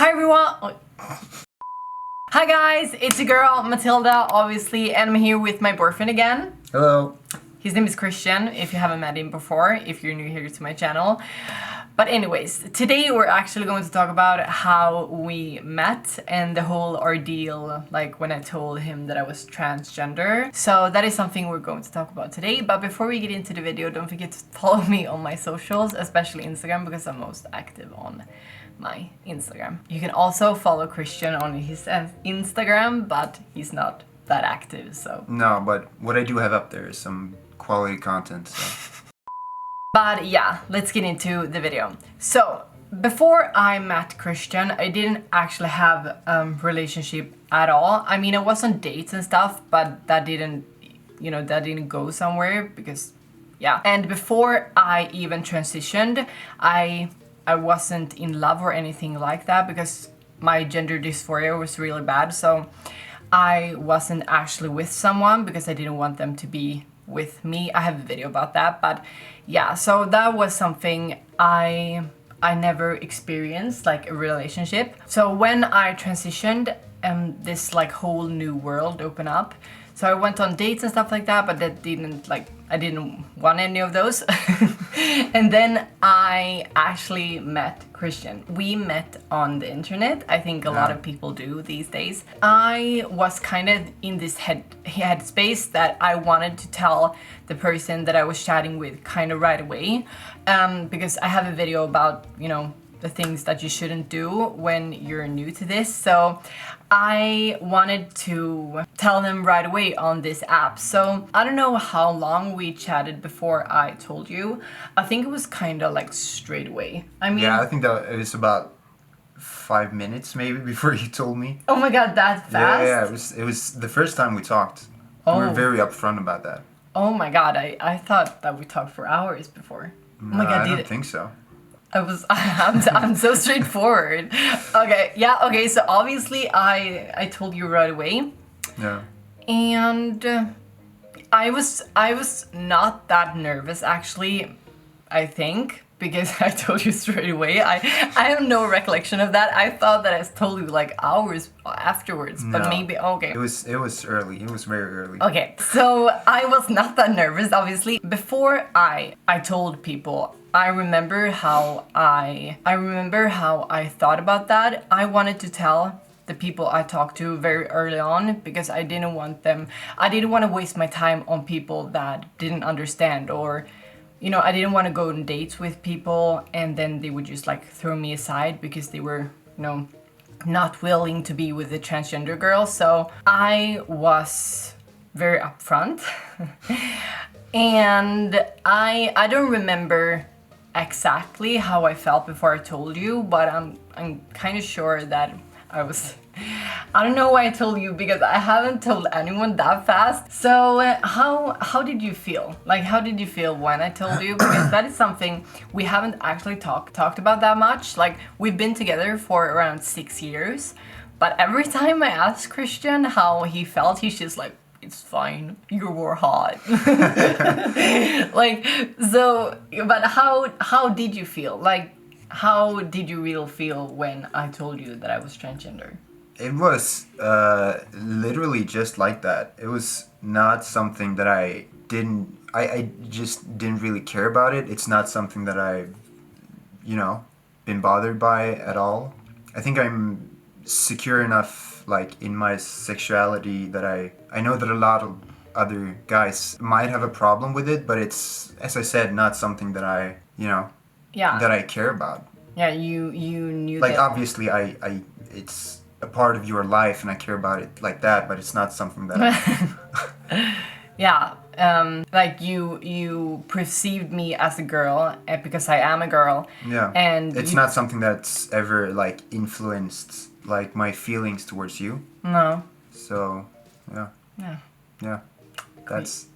Hi everyone! Hi guys, it's your girl Mathilda, obviously, and I'm here with my boyfriend again. Hello. His name is Kristian, if you haven't met him before, if you're new here to my channel. But anyways, today we're actually going to talk about how we met and the whole ordeal, like when I told him that I was transgender. So that is something we're going to talk about today. But before we get into the video, don't forget to follow me on my socials, especially Instagram, because I'm most active on my Instagram. You can also follow Kristian on his Instagram, but he's not that active, so. No, but what I do have up there is some quality content, so. But yeah, let's get into the video. So, before I met Kristian, I didn't actually have a relationship at all. I mean, I was on dates and stuff, but that didn't, that didn't go somewhere because, yeah. And before I even transitioned, I wasn't in love or anything like that because my gender dysphoria was really bad. So I wasn't actually with someone because I didn't want them to be with me. I have a video about that, but yeah, so that was something I never experienced, like a relationship. So when I transitioned, this like whole new world opened up. So I went on dates and stuff like that, but that didn't, I didn't want any of those. And then I actually met Kristian. We met on the internet. I think a lot of people do these days. I was kind of in this headspace that I wanted to tell the person that I was chatting with kind of right away. Because I have a video about, the things that you shouldn't do when you're new to this. So I wanted to tell them right away on this app. So I don't know how long we chatted before I told you. I think it was kind of like straight away. I mean, yeah, I think that it was about 5 minutes maybe before you told me. Oh my god, that fast? Yeah, it was the first time we talked. Oh. We were very upfront about that. Oh my god, I thought that we talked for hours before. No, Oh my god, I don't think so. I'm so straightforward. Okay, so obviously I told you right away. Yeah. And I was not that nervous actually, I think, because I told you straight away. I have no recollection of that. I thought that I told you like hours afterwards, but No. maybe okay. It was early. It was very early. Okay, so I was not that nervous, obviously. Before I told people, I remember how I thought about that. I wanted to tell the people I talked to very early on because I didn't want to waste my time on people that didn't understand, or I didn't want to go on dates with people and then they would just like throw me aside because they were, not willing to be with the transgender girl. So I was very upfront. And I don't remember exactly how I felt before I told you, but I'm kind of sure that I don't know why I told you because I haven't told anyone that fast. So how did you feel? Like, how did you feel when I told you? Because that is something we haven't actually talked about that much. Like, we've been together for around 6 years, but every time I ask Kristian how he felt, he's just like, it's fine, you were hot. Like, so, but how did you feel? Like, how did you really feel when I told you that I was transgender? It was literally just like that. It was not something that I just didn't really care about it. It's not something that I've, been bothered by at all. I think I'm secure enough, like, in my sexuality that I know that a lot of other guys might have a problem with it, but it's, as I said, not something that I, that I care about. Yeah, you knew like, that. obviously it's a part of your life and I care about it like that, but it's not something that Yeah, like you perceived me as a girl because I am a girl. Yeah. And it's not something that's ever like influenced like my feelings towards you. No. So, yeah. Yeah. Yeah. That's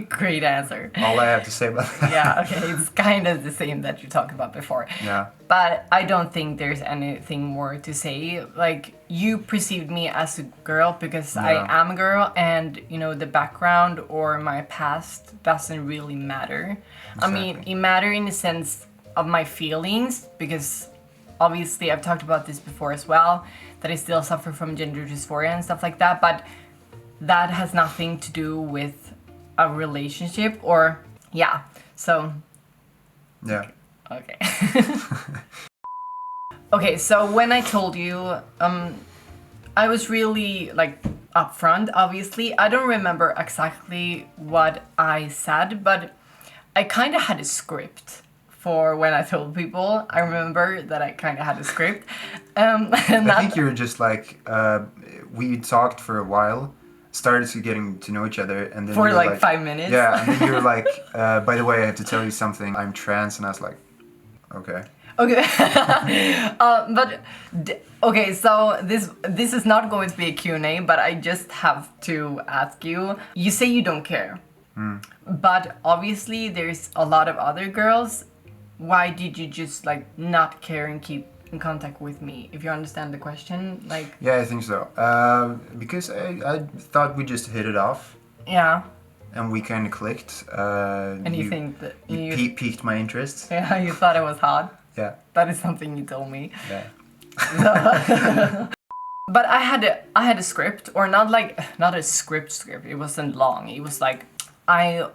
great answer. all I have to say about that. Yeah, okay, it's kind of the same that you talked about before. Yeah. But I don't think there's anything more to say. Like, you perceived me as a girl because I am a girl, and, the background or my past doesn't really matter. Exactly. I mean, it matters in the sense of my feelings because obviously I've talked about this before as well, that I still suffer from gender dysphoria and stuff like that, but that has nothing to do with a relationship or yeah. So Yeah. okay. Okay, so when I told you, I was really like upfront, obviously. I don't remember exactly what I said, but I kind of had a script for when I told people. I remember that I kind of had a script. And I think you were just like, we talked for a while, started to getting to know each other, and then for you were like 5 minutes. Yeah, and then you were like, by the way, I have to tell you something. I'm trans, and I was like, okay. Okay, okay. So this is not going to be a Q&A, but I just have to ask you. You say you don't care, but obviously there's a lot of other girls. Why did you just like not care and keep in contact with me? If you understand the question, like. Yeah, I think so. Because I thought we just hit it off. Yeah. And we kind of clicked. And you think that you piqued my interest. Yeah, you thought I was hot. Yeah. That is something you told me. Yeah. But I had a script, or not a script. It wasn't long. It was like I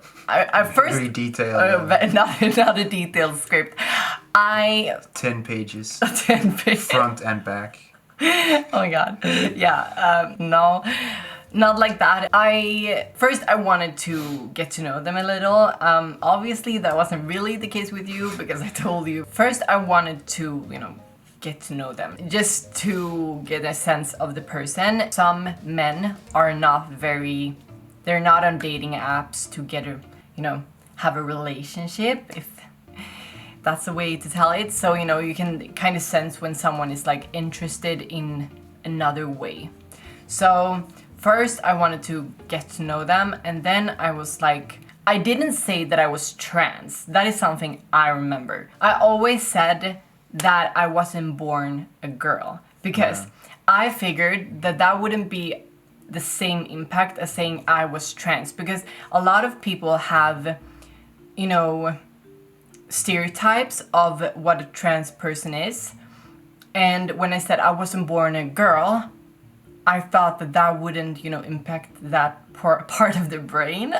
first very detailed. Not a detailed script. 10 pages. 10 pages. Front and back. Oh my god. Yeah. No. Not like that. First I wanted to get to know them a little. Obviously that wasn't really the case with you because I told you. First I wanted to, get to know them. Just to get a sense of the person. Some men are they're not on dating apps to get have a relationship, if that's the way to tell it. So, you can kind of sense when someone is like interested in another way. So first, I wanted to get to know them, and then I was like, I didn't say that I was trans. That is something I remember. I always said that I wasn't born a girl because I figured that wouldn't be the same impact as saying I was trans, because a lot of people have, stereotypes of what a trans person is. And when I said I wasn't born a girl, I thought that wouldn't, impact that part of the brain.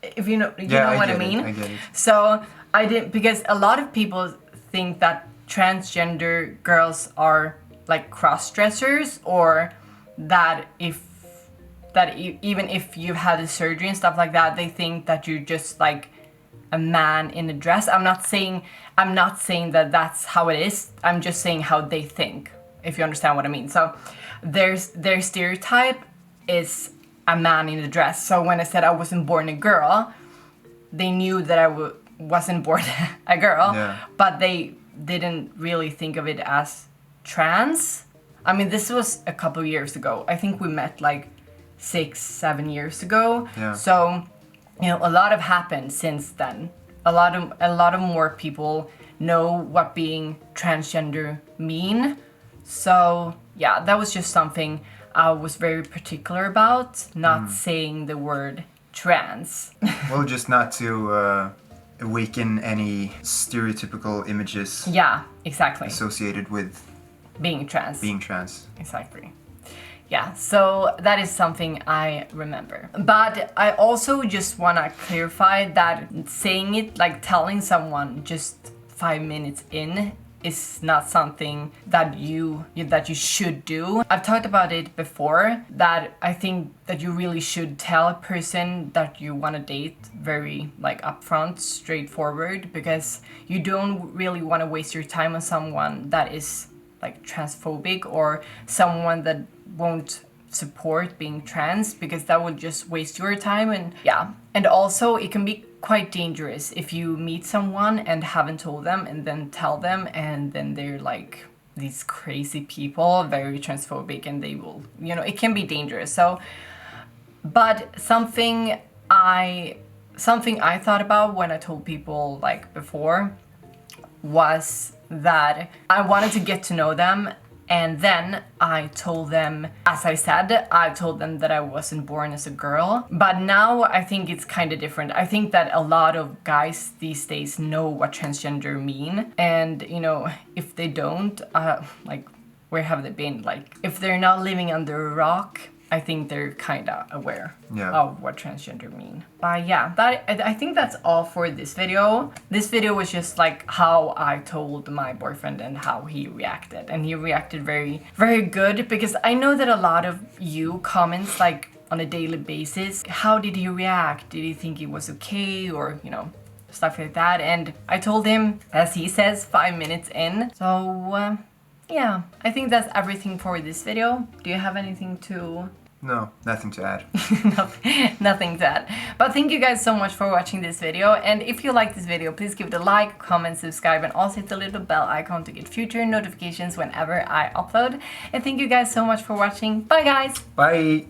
If you know what I mean. I get it. So I didn't, because a lot of people think that transgender girls are like cross-dressers, or that even if you've had a surgery and stuff like that, they think that you're just like a man in a dress. I'm not saying that that's how it is. I'm just saying how they think, if you understand what I mean. So their stereotype is a man in a dress. So when I said I wasn't born a girl, they knew that I wasn't born a girl, but they didn't really think of it as trans. I mean, this was a couple of years ago. I think we met like 6-7 years ago. Yeah. So, a lot have happened since then. A lot of more people know what being transgender mean. So yeah, that was just something I was very particular about, not saying the word trans. Well, just not to awaken any stereotypical images. Yeah, exactly. Associated with being trans. Exactly. Yeah, so that is something I remember. But I also just want to clarify that saying it, like telling someone just 5 minutes in, is not something that you should do. I've talked about it before, that I think that you really should tell a person that you want to date very like upfront, straightforward, because you don't really want to waste your time on someone that is like transphobic, or someone that won't support being trans, because that would just waste your time. And also it can be quite dangerous if you meet someone and haven't told them and then tell them, and then they're like these crazy people, very transphobic, and they will, it can be dangerous. So, but something I thought about when I told people like before was that I wanted to get to know them And then I told them, as I said, I told them that I wasn't born as a girl. But now I think it's kind of different. I think that a lot of guys these days know what transgender mean. And, you know, if they don't, like, where have they been? Like, if they're not living under a rock, I think they're kind of aware of what transgender mean. But yeah, I think that's all for this video. This video was just like how I told my boyfriend and how he reacted. And he reacted very, very good, because I know that a lot of you comments like on a daily basis, how did he react? Did he think it was okay, or, you know, stuff like that? And I told him, as he says, 5 minutes in. So yeah, I think that's everything for this video. Do you have anything to... No, nothing to add. Nothing to add. But thank you guys so much for watching this video. And if you like this video, please give it a like, comment, subscribe, and also hit the little bell icon to get future notifications whenever I upload. And thank you guys so much for watching. Bye guys! Bye!